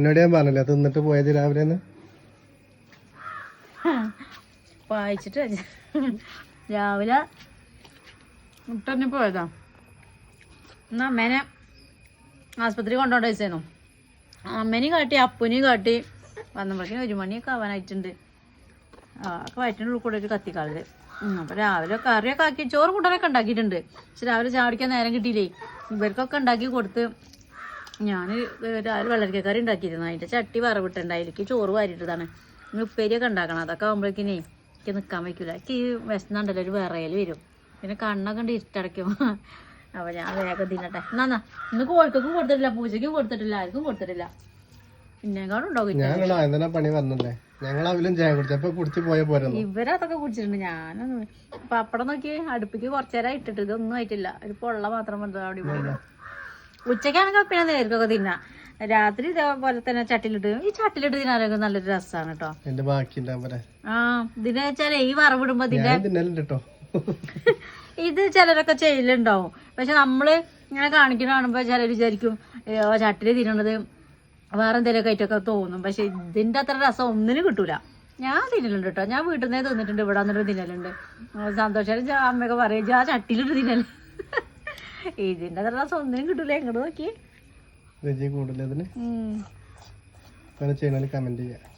എന്നോട് ഞാൻ പറഞ്ഞില്ല തിന്നിട്ട് പോയത് രാവിലെ വായിച്ചിട്ട് രാവിലെ മുട്ടന്നെ പോയതാ. എന്നാ അമ്മേനെ ആസ്പത്രി കൊണ്ടോണ്ട വെച്ചേനു. അമ്മേനെയും കാട്ടി അപ്പനെയും കാട്ടി വന്നപ്പോഴേക്കും 1 മണിയൊക്കെ ആവാനായിട്ടുണ്ട്. ഒക്കെ വയറ്റിൻ്റെ ഉള്ളിൽ കൂടെ ഒരു കത്തിക്കാളത്. അപ്പോൾ രാവിലെ കറിയൊക്കെ ആക്കി ചോറ് കൂട്ടാനൊക്കെ ഉണ്ടാക്കിയിട്ടുണ്ട്. പക്ഷെ രാവിലെ ചാടിക്കാൻ നേരം കിട്ടിയില്ലേ. ഇവർക്കൊക്കെ ഉണ്ടാക്കി കൊടുത്ത് ഞാൻ രാവിലെ വെള്ളരിക്കക്കറി ഉണ്ടാക്കിയിരുന്നു. അതിൻ്റെ ചട്ടി വറവിട്ടുണ്ട്. അതിലേക്ക് ചോറ് വാരിയിട്ടതാണ്. ഇനി ഉപ്പേരിയൊക്കെ ഉണ്ടാക്കണം. അതൊക്കെ ആകുമ്പോഴേക്കിനേ എനിക്ക് നിൽക്കാൻ വയ്ക്കില്ല. എനിക്ക് ഈ വിശന്നുണ്ടല്ലോ ഒരു വിറയൽ വരും. പിന്നെ കണ്ണൊക്കെ ഉണ്ട് ഇരുട്ടടയ്ക്കും. അപ്പോൾ ഞാൻ വേഗം തിന്നട്ടെ. എന്നാ ഇന്ന് കോഴിക്കൊക്കെ കൊടുത്തിട്ടില്ല, പൂച്ചയ്ക്കും കൊടുത്തിട്ടില്ല, ആർക്കും കൊടുത്തിട്ടില്ല. പിന്നെക്കാളും ഉണ്ടാവും. പണി വന്നല്ലേ ഞങ്ങളതിലും ചായ കുടിച്ചപ്പോ കുടിച്ച് പോയ പോരാ. ഇവരതൊക്കെ കുടിച്ചിട്ടുണ്ട്. ഞാനൊന്നും പപ്പടം നോക്കി അടുപ്പിക്ക് കുറച്ചേരം ഇട്ടിട്ട് ഇതൊന്നും ആയിട്ടില്ല. ഒരു പൊള്ള മാത്രം വന്നത് അവിടെ പോയി. ഉച്ചക്കാണെങ്കിൽ പിന്നെ നേർക്കൊക്കെ തിന്നാ. രാത്രി ഇതേപോലെ തന്നെ ചട്ടിലിട്ട് ഈ ചട്ടിലിട്ട് തിന്നാലൊക്കെ നല്ലൊരു രസമാണ് കേട്ടോ. ഇതിനെ വെച്ചാലേ ഈ വറവിടുമ്പോ ഇത് ചിലരൊക്കെ ചെയ്യലുണ്ടാവും. പക്ഷെ നമ്മള് ഇങ്ങനെ കാണിക്കുന്ന കാണുമ്പോ ചിലർ വിചാരിക്കും ചട്ടില് തിന്നണത് വേറെ എന്തെങ്കിലുമൊക്കെ ആയിട്ടൊക്കെ തോന്നും. പക്ഷെ ഇതിന്റെ അത്ര രസം ഒന്നിനും കിട്ടൂല. ഞാൻ തിന്നലുണ്ട് കേട്ടോ. ഞാൻ വീട്ടിൽ നിന്നേ തിന്നിട്ടുണ്ട്. ഇവിടെ വന്നിട്ട് തിന്നലുണ്ട്. സന്തോഷം അമ്മയൊക്കെ പറയും ആ ചട്ടിലിട്ട് തിന്നല്. ഇതിന്റെ അത്ര രസം ഒന്നിനും കിട്ടൂല. എങ്ങോട്ട് നോക്കി കമന്റ് ചെയ്യാം.